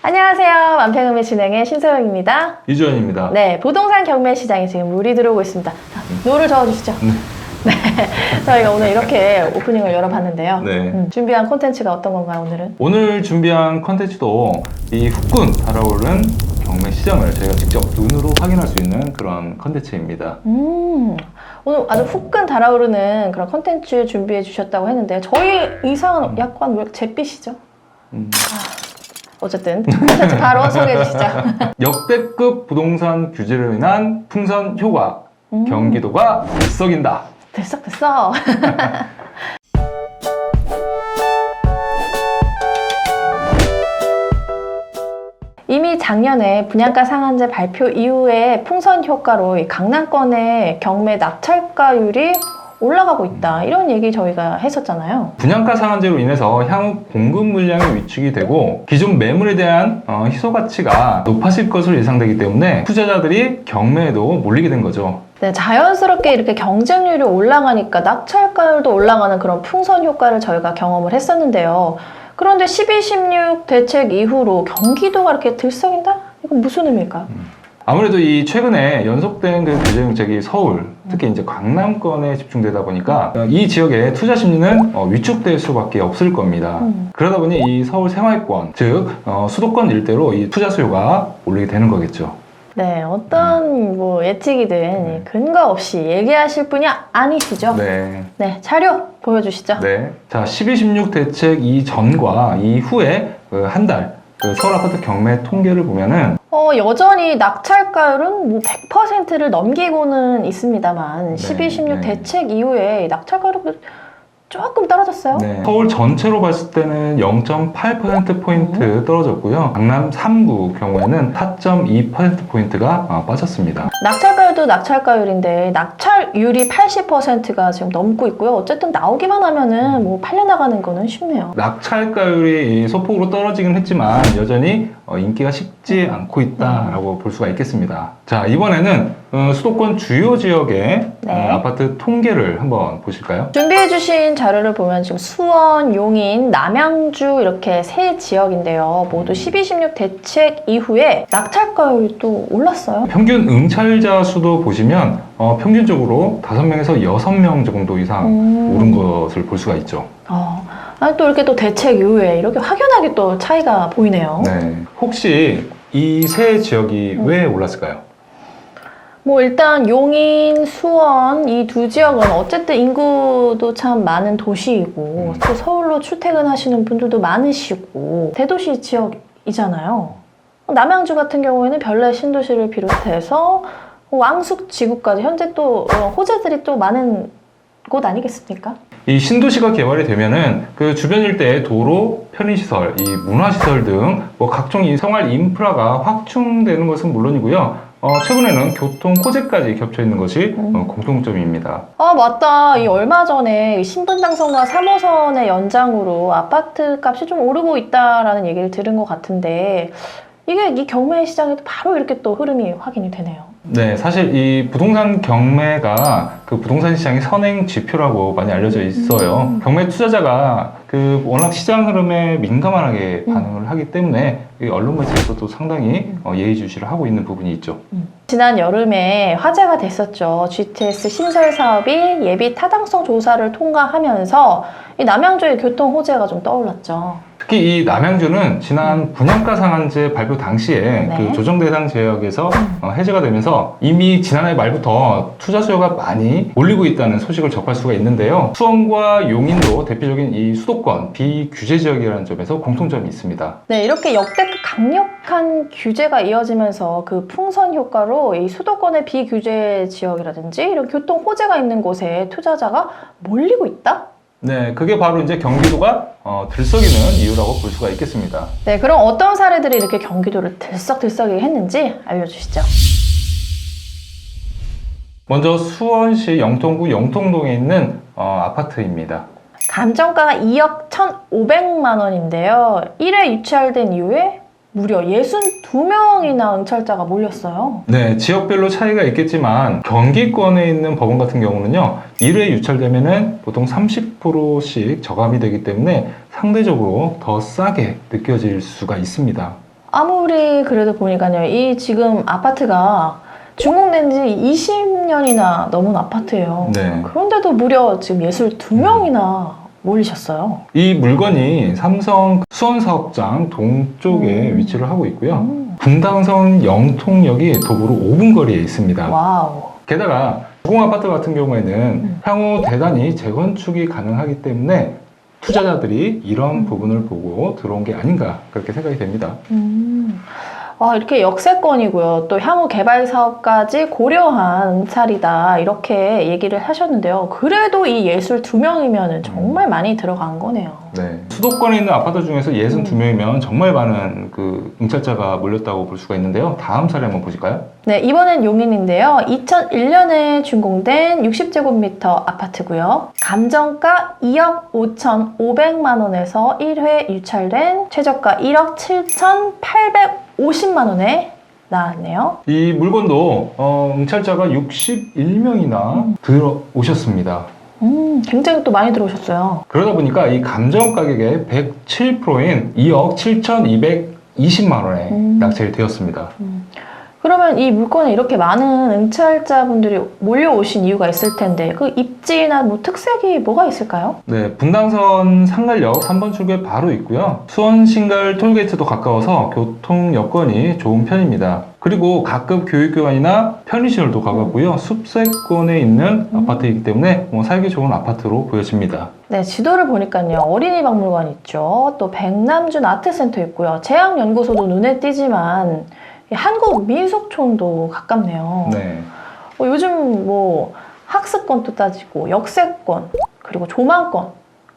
안녕하세요. 만평음의 진행의 신서영입니다. 이주연입니다. 네, 부동산 경매 시장에 지금 물이 들어오고 있습니다. 자, 노를 저어주시죠. 네, 저희가 오늘 이렇게 오프닝을 열어봤는데요. 네. 준비한 콘텐츠가 어떤 건가요, 오늘은? 오늘 준비한 컨텐츠도 이 후끈 달아오른 경매 시장을 저희가 직접 눈으로 확인할 수 있는 그런 컨텐츠입니다. 오늘 아주 후끈 달아오르는 그런 콘텐츠 준비해 주셨다고 했는데 저희 의상은 약간 왜 잿빛이죠? 어쨌든 콘텐츠 바로 소개해 주시죠. 역대급 부동산 규제로 인한 풍선 효과, 경기도가 들썩인다. 됐어. 이미 작년에 분양가 상한제 발표 이후에 풍선 효과로 이 강남권의 경매 낙찰가율이 올라가고 있다, 이런 얘기 저희가 했었잖아요. 분양가 상한제로 인해서 향후 공급 물량이 위축이 되고 기존 매물에 대한 희소 가치가 높아질 것으로 예상되기 때문에 투자자들이 경매에도 몰리게 된 거죠. 네, 자연스럽게 이렇게 경쟁률이 올라가니까 낙찰가율도 올라가는 그런 풍선 효과를 저희가 경험을 했었는데요. 그런데 12, 16 대책 이후로 경기도가 이렇게 들썩인다? 이건 무슨 의미일까요? 아무래도 이 최근에 연속된 그 규제 정책이 서울, 특히 이제 강남권에 집중되다 보니까 이 지역의 투자 심리는 위축될 수밖에 없을 겁니다. 그러다 보니 이 서울 생활권, 즉 수도권 일대로 이 투자 수요가 몰리게 되는 거겠죠. 네, 어떤 뭐 예측이든 근거 없이 얘기하실 분이 아니시죠? 네. 네, 자료 보여주시죠. 네. 자, 12, 16 대책 이전과 이후에 한 달 서울 아파트 경매 통계를 보면은 여전히 낙찰가율은 뭐 100%를 넘기고는 있습니다만 12, 16 대책 이후에 낙찰가율은 조금 떨어졌어요. 네. 서울 전체로 봤을 때는 0.8%포인트 떨어졌고요. 강남 3구 경우에는 4.2%포인트가 빠졌습니다. 낙찰가율도 낙찰가율인데 낙찰률이 80%가 지금 넘고 있고요. 어쨌든 나오기만 하면은 뭐 팔려나가는 거는 쉽네요. 낙찰가율이 소폭으로 떨어지긴 했지만 여전히 인기가 식지 않고 있다라고 볼 수가 있겠습니다. 자, 이번에는 수도권 주요 지역의 아파트 통계를 한번 보실까요? 준비해주신 자료를 보면 지금 수원, 용인, 남양주 이렇게 세 지역인데요. 모두 12, 16 대책 이후에 낙찰가율이 또 올랐어요. 평균 응찰자 수도 보시면 평균적으로 5명에서 6명 정도 이상 오른 것을 볼 수가 있죠. 또 이렇게 또 대책 이후에 이렇게 확연하게 또 차이가 보이네요. 네. 혹시 이 세 지역이 왜 올랐을까요? 뭐 일단 용인, 수원 이 두 지역은 어쨌든 인구도 참 많은 도시이고 또 서울로 출퇴근하시는 분들도 많으시고 대도시 지역이잖아요. 남양주 같은 경우에는 별내 신도시를 비롯해서 왕숙지구까지 현재 또 호재들이 또 많은 곳 아니겠습니까? 이 신도시가 개발이 되면은 그 주변 일대의 도로, 편의시설, 이 문화시설 등 뭐 각종 이 생활 인프라가 확충되는 것은 물론이고요. 최근에는 교통 호재까지 겹쳐 있는 것이 공통점입니다. 맞다. 이 얼마 전에 신분당선과 3호선의 연장으로 아파트 값이 좀 오르고 있다라는 얘기를 들은 것 같은데 이게 이 경매 시장에도 바로 이렇게 또 흐름이 확인이 되네요. 네, 사실 이 부동산 경매가 그 부동산 시장의 선행 지표라고 많이 알려져 있어요. 경매 투자자가 그 워낙 시장 흐름에 민감하게 반응을 하기 때문에 이 언론 매체에서도 상당히 예의주시를 하고 있는 부분이 있죠. 지난 여름에 화제가 됐었죠. GTS 신설 사업이 예비 타당성 조사를 통과하면서 이 남양주의 교통 호재가 좀 떠올랐죠. 특히 이 남양주는 지난 분양가 상한제 발표 당시에 그 조정 대상 지역에서 해제가 되면서 이미 지난해 말부터 투자 수요가 많이 몰리고 있다는 소식을 접할 수가 있는데요. 수원과 용인도 대표적인 이 수도권 비규제 지역이라는 점에서 공통점이 있습니다. 네, 이렇게 역대급 강력한 규제가 이어지면서 그 풍선 효과로 이 수도권의 비규제 지역이라든지 이런 교통 호재가 있는 곳에 투자자가 몰리고 있다? 네, 그게 바로 이제 경기도가 들썩이는 이유라고 볼 수가 있겠습니다. 네, 그럼 어떤 사례들이 이렇게 경기도를 들썩들썩이게 했는지 알려주시죠. 먼저 수원시 영통구 영통동에 있는 아파트입니다. 감정가가 2억 1,500만 원인데요. 1회 유찰된 이후에 무려 62명이나 응찰자가 몰렸어요. 네, 지역별로 차이가 있겠지만 경기권에 있는 법원 같은 경우는요 1회 유찰되면은 보통 30%씩 저감이 되기 때문에 상대적으로 더 싸게 느껴질 수가 있습니다. 아무리 그래도 보니까요, 이 지금 아파트가 준공된 지 20년이나 넘은 아파트예요. 네. 그런데도 무려 지금 62명이나 몰리셨어요. 이 물건이 삼성 수원사업장 동쪽에 위치를 하고 있고요. 분당선 영통역이 도보로 5분 거리에 있습니다. 와우. 게다가 주공아파트 같은 경우에는 향후 대단히 재건축이 가능하기 때문에 투자자들이 이런 부분을 보고 들어온 게 아닌가 그렇게 생각이 됩니다. 와, 이렇게 역세권이고요. 또 향후 개발 사업까지 고려한 응찰이다. 이렇게 얘기를 하셨는데요. 그래도 이 62명이면 정말 많이 들어간 거네요. 네. 수도권에 있는 아파트 중에서 62명이면 정말 많은 그 응찰자가 몰렸다고 볼 수가 있는데요. 다음 사례 한번 보실까요? 네, 이번엔 용인인데요. 2001년에 준공된 60제곱미터 아파트고요. 감정가 2억 5,500만 원에서 1회 유찰된 최저가 1억 7,850만 원에 나왔네요. 이 물건도 응찰자가 61명이나 들어오셨습니다. 굉장히 또 많이 들어오셨어요. 그러다 보니까 이 감정 가격의 107%인 2억 7,220만 원에 낙찰이 되었습니다. 그러면 이 물건에 이렇게 많은 응찰자분들이 몰려오신 이유가 있을 텐데 그 입지나 뭐 특색이 뭐가 있을까요? 네, 분당선 상갈역 3번 출구에 바로 있고요. 수원 신갈 톨게이트도 가까워서 교통 여건이 좋은 편입니다. 그리고 각급 교육기관이나 편의시설도 가깝고요. 숲세권에 있는 아파트이기 때문에 살기 좋은 아파트로 보여집니다. 네, 지도를 보니까요. 어린이 박물관 있죠. 또 백남준 아트센터 있고요. 재학연구소도 눈에 띄지만 한국민속촌도 가깝네요. 네. 요즘 뭐 학습권도 따지고 역세권 그리고 조망권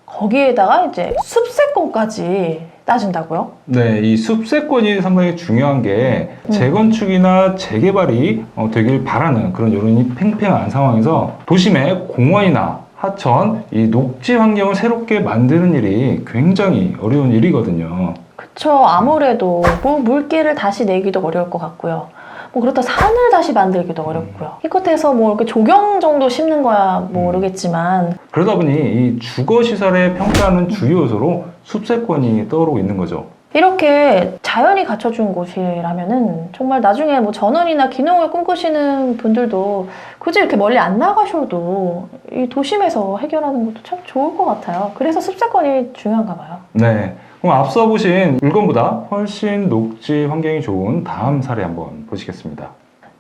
거기에다가 이제 숲세권까지 따진다고요? 네, 이 숲세권이 상당히 중요한 게 재건축이나 재개발이 되길 바라는 그런 여론이 팽팽한 상황에서 도심의 공원이나 하천, 이 녹지 환경을 새롭게 만드는 일이 굉장히 어려운 일이거든요. 그쵸. 아무래도 뭐 물길을 다시 내기도 어려울 것 같고요. 뭐 그렇다 산을 다시 만들기도 어렵고요. 이곳에서 뭐 이렇게 조경 정도 심는 거야 모르겠지만 그러다 보니 이 주거시설의 평가하는 주요 요소로 숲세권이 떠오르고 있는 거죠. 이렇게 자연이 갖춰준 곳이라면은 정말 나중에 뭐 전원이나 기농을 꿈꾸시는 분들도 굳이 이렇게 멀리 안 나가셔도 이 도심에서 해결하는 것도 참 좋을 것 같아요. 그래서 숲세권이 중요한가 봐요. 네. 그럼 앞서 보신 물건보다 훨씬 녹지 환경이 좋은 다음 사례 한번 보시겠습니다.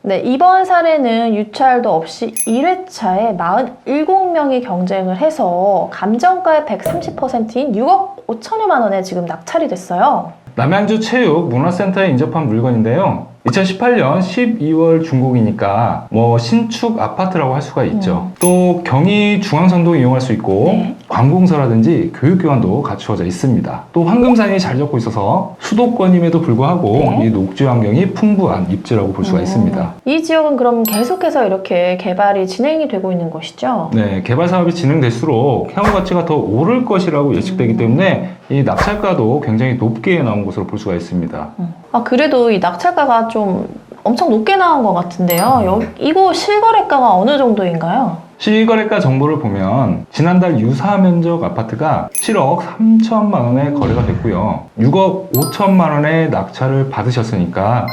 네, 이번 사례는 유찰도 없이 1회차에 47명이 경쟁을 해서 감정가의 130%인 6억 5천여만 원에 지금 낙찰이 됐어요. 남양주 체육 문화센터에 인접한 물건인데요. 2018년 12월 준공이니까 뭐 신축 아파트라고 할 수가 있죠. 또 경의 중앙선도 이용할 수 있고 네. 관공서라든지 교육기관도 갖추어져 있습니다. 또 황금산이 잘 잡고 있어서 수도권임에도 불구하고 네. 이 녹지 환경이 풍부한 입지라고 볼 수가 있습니다. 이 지역은 그럼 계속해서 이렇게 개발이 진행이 되고 있는 곳이죠? 네, 개발 사업이 진행될수록 향후 가치가 더 오를 것이라고 예측되기 때문에 이 낙찰가도 굉장히 높게 나온 것으로 볼 수가 있습니다. 아, 그래도 이 낙찰가가 좀 엄청 높게 나온 것 같은데요. 이거 실거래가가 어느 정도인가요? 실거래가 정보를 보면 지난달 유사 면적 아파트가 7억 3천만 원에 거래가 됐고요. 6억 5천만 원의 낙찰을 받으셨으니까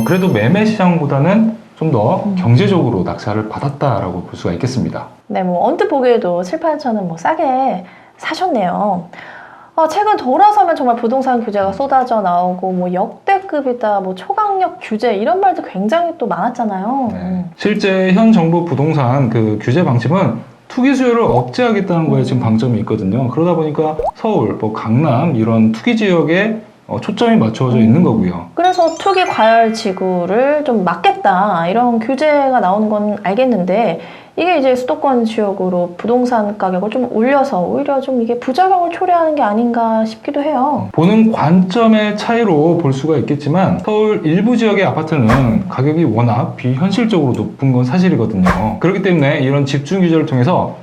그래도 매매 시장보다는 좀 더 경제적으로 낙찰을 받았다라고 볼 수가 있겠습니다. 네, 뭐 언뜻 보기에도 7, 8천은 뭐 싸게 사셨네요. 최근 돌아서면 정말 부동산 규제가 쏟아져 나오고 뭐 역대급이다, 뭐 초강력 규제 이런 말도 굉장히 또 많았잖아요. 네. 실제 현 정부 부동산 그 규제 방침은 투기 수요를 억제하겠다는 거에 지금 방점이 있거든요. 그러다 보니까 서울, 뭐 강남 이런 투기 지역에 초점이 맞춰져 있는 거고요. 그래서 투기 과열 지구를 좀 막겠다 이런 규제가 나오는 건 알겠는데 이게 이제 수도권 지역으로 부동산 가격을 좀 올려서 오히려 좀 이게 부작용을 초래하는 게 아닌가 싶기도 해요. 보는 관점의 차이로 볼 수가 있겠지만 서울 일부 지역의 아파트는 가격이 워낙 비현실적으로 높은 건 사실이거든요. 그렇기 때문에 이런 집중 규제를 통해서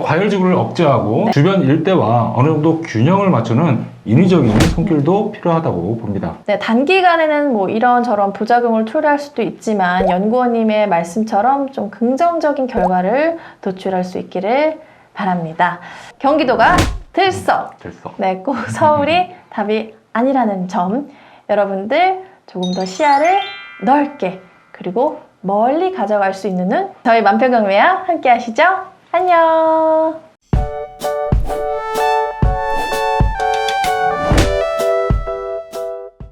과열지구를 억제하고 주변 일대와 어느 정도 균형을 맞추는 인위적인 손길도 필요하다고 봅니다. 네, 단기간에는 뭐 이런저런 부작용을 초래할 수도 있지만 연구원님의 말씀처럼 좀 긍정적인 결과를 도출할 수 있기를 바랍니다. 경기도가 들썩! 들썩. 네, 꼭 서울이 답이 아니라는 점 여러분들 조금 더 시야를 넓게 그리고 멀리 가져갈 수 있는 저희 만평경매야 함께 하시죠. 안녕.